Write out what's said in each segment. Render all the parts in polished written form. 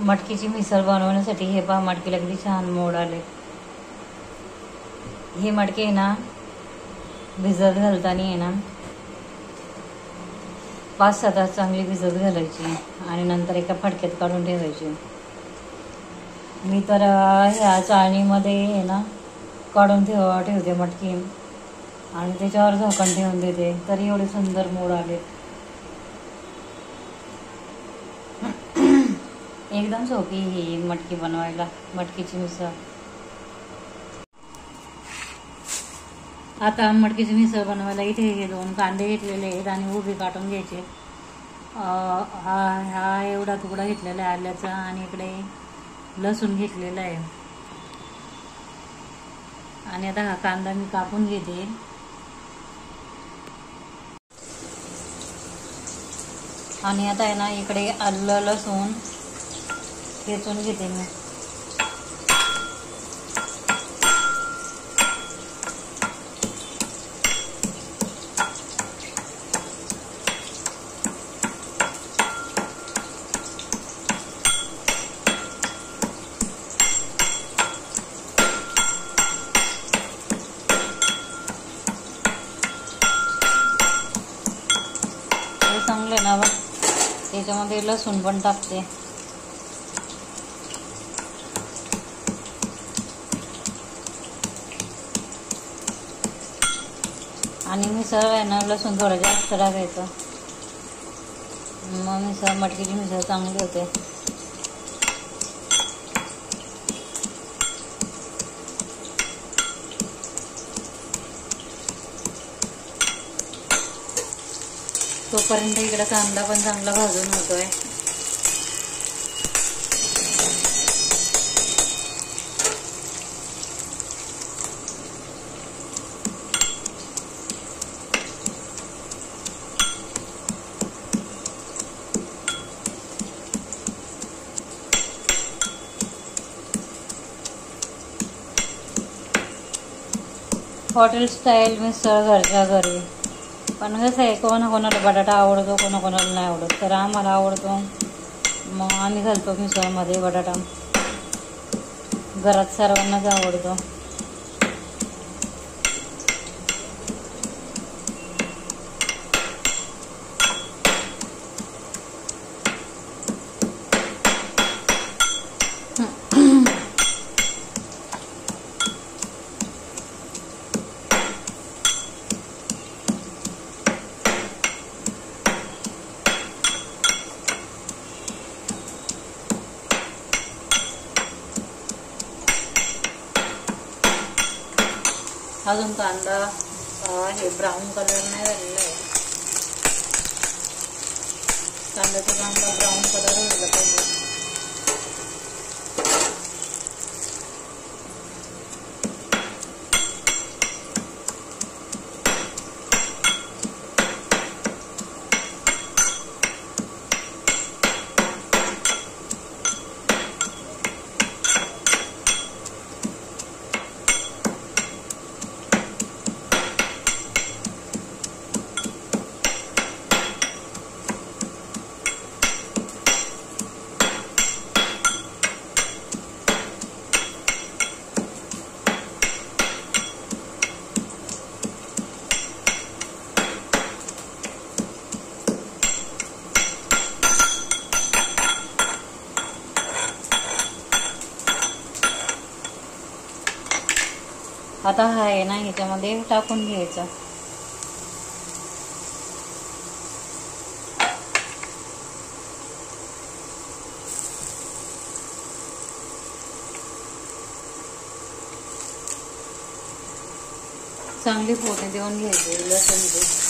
मटकीची मिसळ बनवण्यासाठी हे पहा, मटकीला किती छान मोड आले. हे मटकी आहे ना, भिजत घालताना आहे ना 5-6 तास चांगली भिजत घालायची आणि नंतर एका फडक्यात काढून ठेवायची. मी तर ह्या चाळणीमध्ये आहे ना काढून ठेवते मटकी आणि त्याच्यावर झाकण ठेवून देते, तरी एवढे सुंदर मोड आले. एकदम सोपी ही मटकी बनवायला, मटकीची मिसळ. आता मटकीची मिसळ बनवायला इथे 2 कांदे घेतलेले आहेत आणि उभे काटून घ्यायचे. हा एवढा तुकडा घेतलेला आहे आल्याचा आणि इकडे लसूण घेतलेला आहे. आणि आता हा कांदा मी कापून घेते. आणि आता आहे ना इकडे आलं लसूण ठेचून घेते मी. चांगले ना बघ, त्याच्यामध्ये लसूण पण टाकते. आणि मिसळ आहे ना लसूण थोडं जास्त टाकायचं, मग मिसळ मटकीची मिसळ चांगली होते. तोपर्यंत इकडे कांदा पण चांगला भाजून होतोय. हॉटेल स्टाईल मिसळ घरच्या घरी. पण कसं आहे, कोणाकोणाला बटाटा आवडतो, कोणाकोणाला नाही आवडत. तर आम्हाला आवडतो, मग आम्ही घालतो मिसळमध्ये बटाटा. घरात सर्वांनाच आवडतो. अजून कांदा हे ब्राऊन कलर नाही झालेला आहे. कांद्याचा चांगला ब्राऊन कलर झाला पाहिजे. आता हा आहे ना ह्याच्यामध्ये टाकून घ्यायचा. चांगली फोडणी देऊन घ्यायची लसूणची.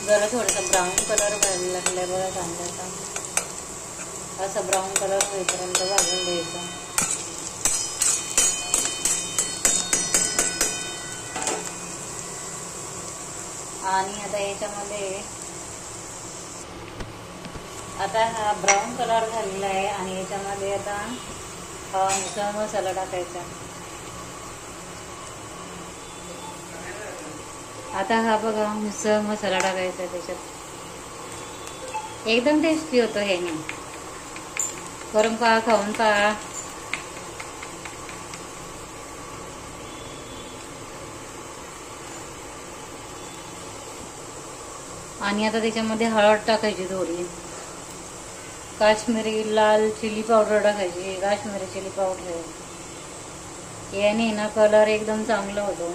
जरा थोडासा ब्राऊन कलर व्हायला लागलाय बघा कांद्याचा. असा ब्राऊन कलर होईपर्यंत भाजून घ्यायचा. आणि आता याच्यामध्ये आता हा ब्राऊन कलर झालेला आहे आणि याच्यामध्ये आता हा मिसळ मसाला टाकायचा. आता हा बघा मिसळ मसाला टाकायचा त्याच्यात. एकदम टेस्टी होतं हे नाही. करून पहा, खाऊन पहा. आणि आता त्याच्यामध्ये हळद टाकायची थोडी, काश्मीरी लाल चिली पावडर टाकायची, काश्मीरी चिली पावडर. याने ना कलर एकदम चांगला होतो.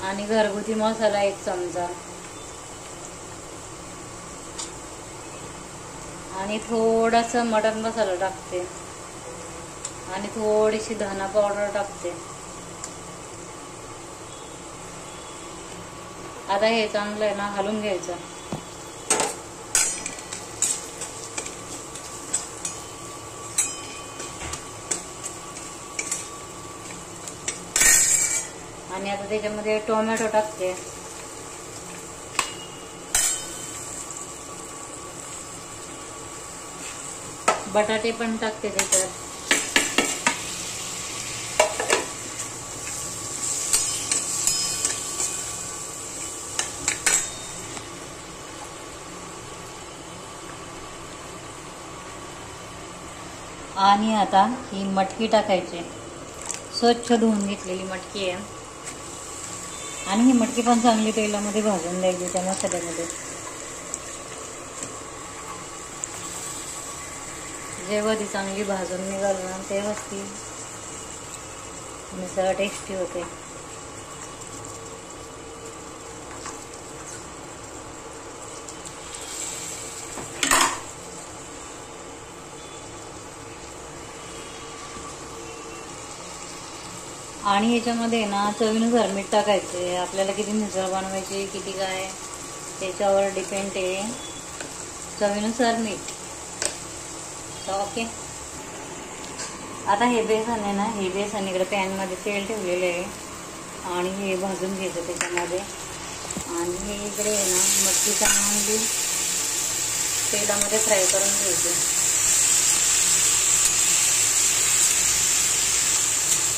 आणि घरगुती मसाला 1 चमचा आणि थोडासा मटन मसाला टाकते आणि थोडीशी धना पावडर टाकते. आता हे चांगलं आहे ना हलवून घ्यायचं. आणि आता त्याच्यामध्ये टोमॅटो टाकते. बटाटे पण टाकते त्याच्यात. आणि आता ही मटकी टाकायची. स्वच्छ धुवून घेतलेली मटकी आहे. आणि ही मटकी पण चांगली तेलामध्ये भाजून द्यायची त्या मसाल्यामध्ये. जेव्हा ती चांगली भाजून निघाल ना तेव्हाच ती मिसळ टेस्टी होते. आणि याच्यामध्ये ना चवीनुसार मीठ टाकायचे. आपल्याला किती मिसळ बनवायची, किती काय त्याच्यावर डिपेंड आहे. चवीनुसार मीठ. ओके. आता हे बेसन आहे ना, हे बेसन इकडे पॅनमध्ये तेल ठेवलेलं आहे आणि हे भाजून घ्यायचं त्याच्यामध्ये. आणि हे इकडे आहे ना मटकी चांगली तेलामध्ये फ्राय करून घ्यायची.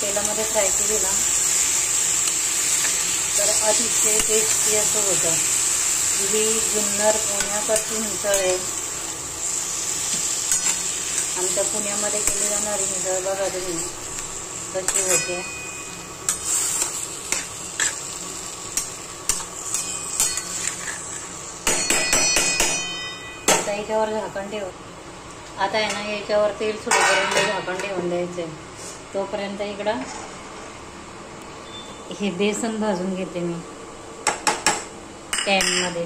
तेलामध्ये फ्राय केली ना तर अतिशय टेस्टी असं होतं. ही जुन्नर पुण्याकडची मिसळ आहे. आमच्या पुण्यामध्ये केली जाणारी मिसळ बघा तुम्ही कशी होते. आता याच्यावर झाकण ठेव. आता आहे ना याच्यावर तेल सुटेपर्यंत झाकण ठेवून द्यायचंय. तोपर्यंत इकडं हे बेसन भाजून घेते मी पॅनमध्ये.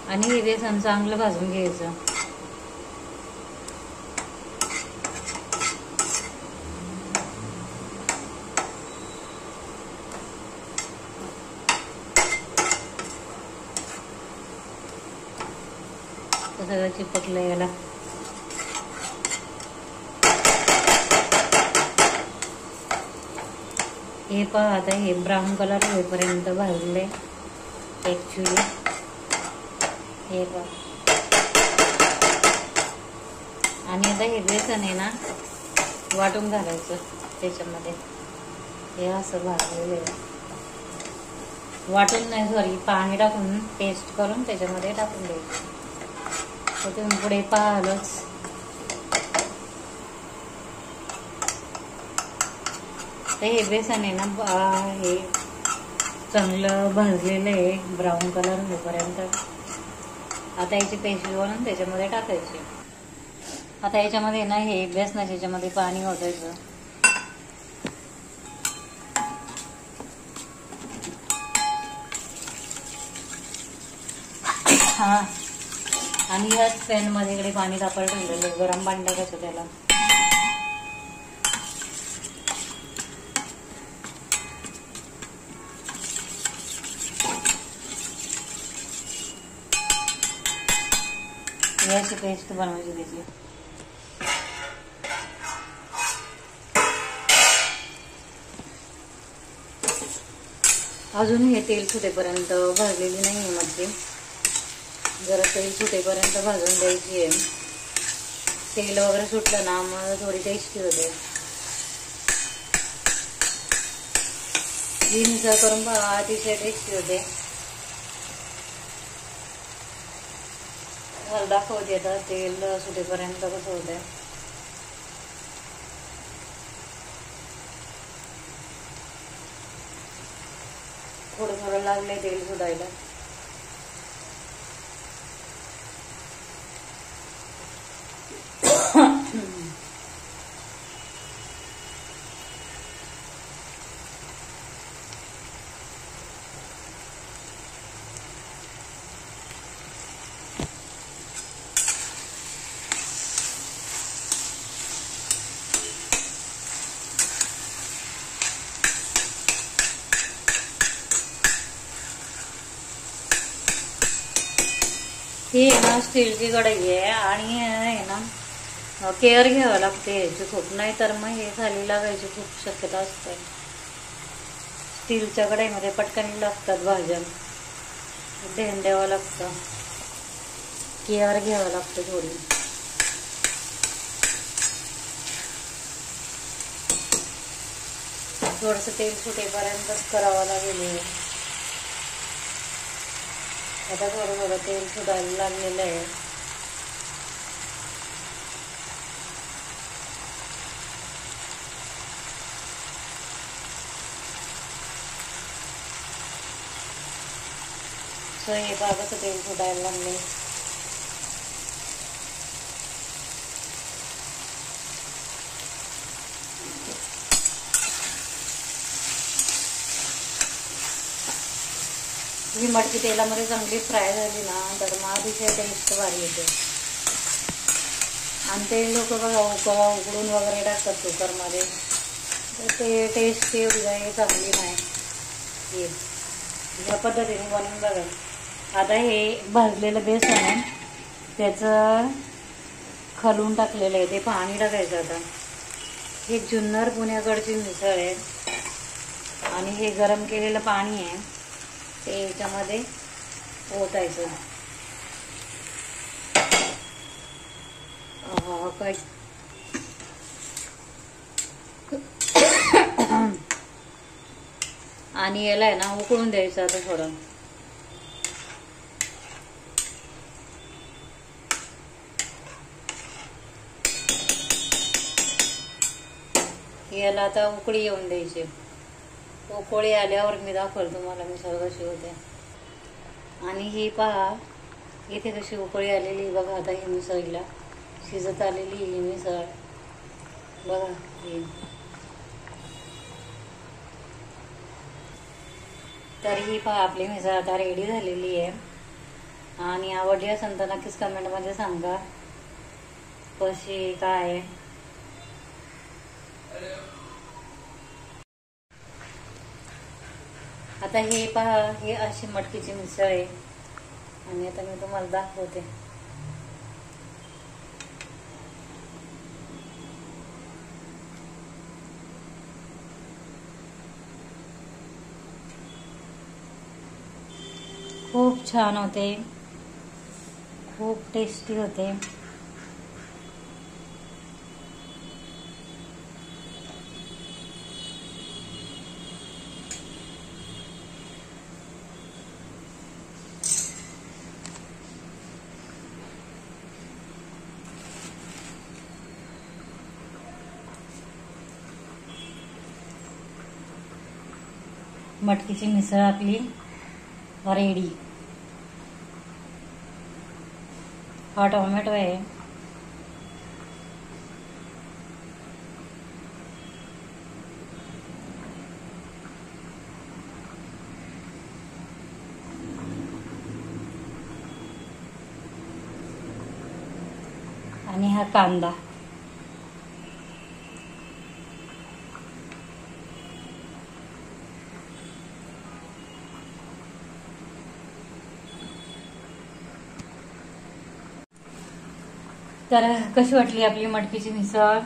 आणि हे बेसन चांगलं भाजून घ्यायचं. सगळं चिपकलं याला. हे पहा आता हे ब्राऊन कलर होईपर्यंत भाजले ॲक्च्युली. हे पहा. आणि आता हे बेसन आहे ना वाटून घालायचं त्याच्यामध्ये. हे असं भाजलेलं आहे. वाटून नाही, सॉरी, पाणी टाकून पेस्ट करून त्याच्यामध्ये टाकून द्यायचं. तर तुम्ही पुढे पाहालच. तर हे बेसन आहे ना हे चांगलं भाजलेलं आहे ब्राऊन कलर होईपर्यंत. आता याची पेस्ट बनवून त्याच्यामध्ये टाकायची. आता याच्यामध्ये ना हे बेसनाच्या याच्यामध्ये पाणी ओतायचं. हा. आणि याच पॅनमध्ये इकडे पाणी तापायला ठेवलेलं, गरम पाणी टाकायचं त्याला. याची पेस्ट बनवायची त्याची. अजून हे तेल सुटेपर्यंत भाजलेली नाही आहे मटकी. जरा तेल सुटेपर्यंत भाजून द्यायची आहे. तेल वगैरे सुटलं ना मग थोडी टेस्टी होते. ही मिसळ करून पहा, अतिशय टेस्टी होते. मला दाखवते आता तेल सुटेपर्यंत कसं होतंय. थोडं थोडं लागलंय तेल सुटायला. ही ना स्टीलची कढई आहे आणि आहे ना केअर घ्यावं लागते याची खूप, नाही तर मग हे खाली लागायची खूप शक्यता असते. स्टीलच्या कढईमध्ये पटकन लागतात भाज्या, ध्यान द्यावं लागतं, केअर घ्यावं लागतं थोडी. थोडंसं तेल सुटेपर्यंतच करावं लागेल. आता थोडं थोडं तेल सुटायला लागलेलं आहे. सो हे बागाचं तेल सुटायला लागले. ही मटकी तेलामध्ये चांगली फ्राय झाली ना तर मग अतिशय टेस्ट भारी येते. आणि ते लोक बघा उकडून वगैरे टाकतात कुकरमध्ये, तर ते टेस्ट एवढी काही चांगली नाही. या पद्धतीने बनवून बघा. आता हे भाजलेलं बेसन आहे त्याचं खालून टाकलेलं आहे, ते पाणी टाकायचं. आता हे जुन्नर पुण्याकडची मिसळ आहे आणि हे गरम केलेलं पाणी आहे ते याच्यामध्ये ओतायचं. काय आणि याला आहे ना उकळून द्यायचं. आता थोडं याला आता उकळी येऊन द्यायची. उकळी आल्यावर मी दाखवलं तुम्हाला मिसळ कशी होते. आणि ही पहा इथे कशी उकळी आलेली बघा. आता ही मिसळीला शिजत आलेली ही मिसळ बघा. ही तर ही पहा आपली मिसळ आता रेडी झालेली आहे. आणि आवडली असेल तर नक्कीच कमेंटमध्ये सांगा कशी काय. आता हे पहा हे अशी मटकीची मिसळ आहे आणि आता मी तुम्हाला दाखवते. खूप छान होते, खूप टेस्टी होते. मटकीची मिसळ आपली रेडी. हा टोमॅटो आहे. आणि हा कांदा. तर कशी वाटली आपली मटकीची मिसळ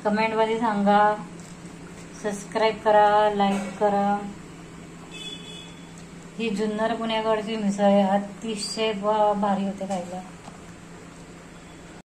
कमेंटमध्ये सांगा. सबस्क्राईब करा, लाईक करा. ही जुन्नर पुण्याकडची मिसळ आहे, अतिशय भारी होते खायला.